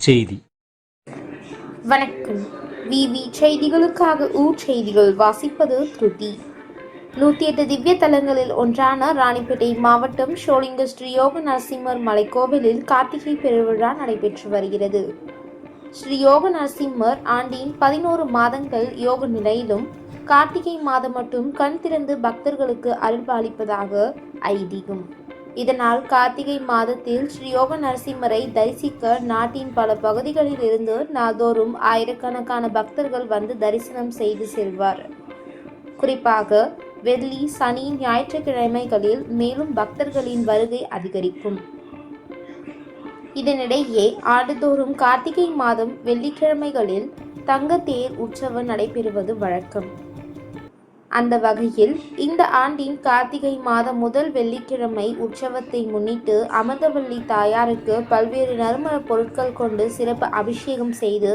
செய்தி. வணக்கம். விவி செய்திகளுக்காக ஊர் செய்திகள் வாசிப்பது திருதி. 108 திவ்ய தலங்களில் ஒன்றான ராணிப்பேட்டை மாவட்டம் ஷோலிங்க ஸ்ரீ யோக நரசிம்மர் மலைக்கோவிலில் கார்த்திகை பெருவிழா நடைபெற்று வருகிறது. ஸ்ரீ யோக நரசிம்மர் ஆண்டின் 11 மாதங்கள் யோக நிலையிலும் கார்த்திகை மாதம் மட்டும் கண் திறந்து பக்தர்களுக்கு அருள்பாலிப்பதாக ஐதீகம். இதனால் கார்த்திகை மாதத்தில் ஸ்ரீ யோக நரசிம்மரை தரிசிக்க நாட்டின் பல பகுதிகளில் இருந்து நாள்தோறும் ஆயிரக்கணக்கான பக்தர்கள் வந்து தரிசனம் செய்து செல்வார். குறிப்பாக வெள்ளி, சனி, ஞாயிற்றுக்கிழமைகளில் மேலும் பக்தர்களின் வருகை அதிகரிக்கும். இதனிடையே ஆண்டுதோறும் கார்த்திகை மாதம் வெள்ளிக்கிழமைகளில் தங்க தேர் உற்சவம் நடைபெறுவது வழக்கம். அந்த வகையில் இந்த ஆண்டின் கார்த்திகை மாதம் முதல் வெள்ளிக்கிழமை உற்சவத்தை முன்னிட்டு அமிர்தவல்லி தாயாருக்கு பல்வேறு நறுமண பொருட்கள் கொண்டு சிறப்பு அபிஷேகம் செய்து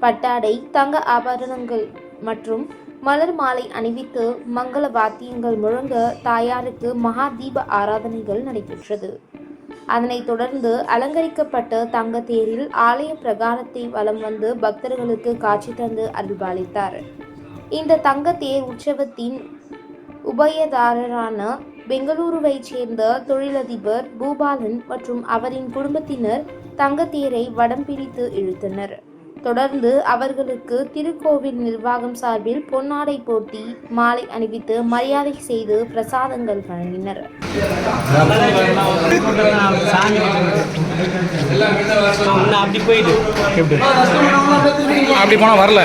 பட்டாடை, தங்க ஆபரணங்கள் மற்றும் மலர் மாலை அணிவித்து மங்கள வாத்தியங்கள் முழங்க தாயாருக்கு மகா தீப ஆராதனைகள் நடைபெற்றது. அதனைத் தொடர்ந்து அலங்கரிக்கப்பட்ட தங்க தேரில் ஆலய பிரகாரத்தை வலம் வந்து பக்தர்களுக்கு காட்சி தந்து அருள்பாலித்தார். இந்த தங்க தேர் உற்சவத்தின் உபயதாரரான பெங்களூருவைச் சேர்ந்த தொழிலதிபர் பூபாலன் மற்றும் அவரின் குடும்பத்தினர் தங்க தேரை வடம் பிடித்து இழுத்தனர். தொடர்ந்து அவர்களுக்கு திருக்கோவில் நிர்வாகம் சார்பில் பொன்னாடை போர்த்தி மாலை அணிவித்து மரியாதை செய்து பிரசாதங்கள் வழங்கினர். அப்படி போனா வரல.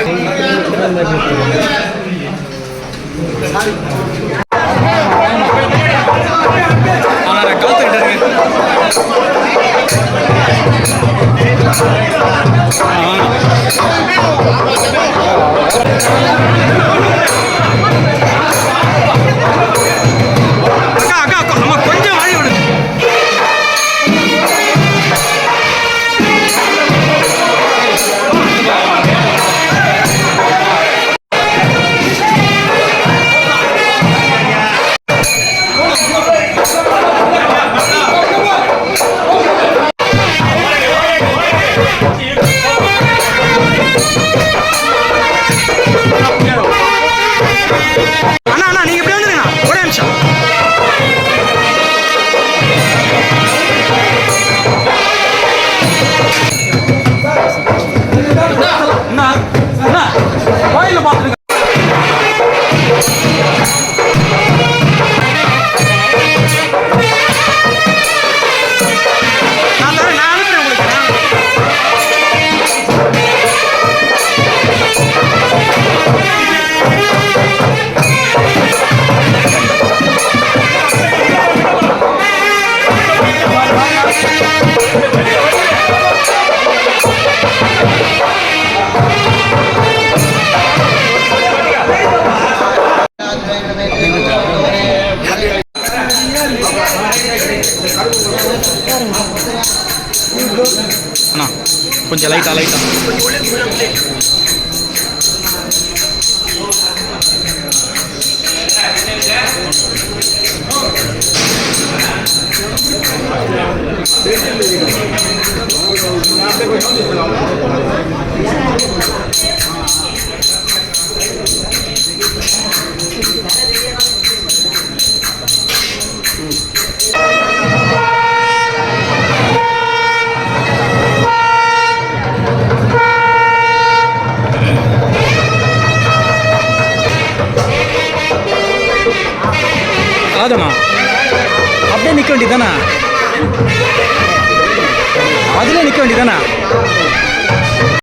கொஞ்சம் லைட்டா ஆதனா அப்படியே நிற்க வேண்டியதானே, அதிலே நிற்க வேண்டியதானே.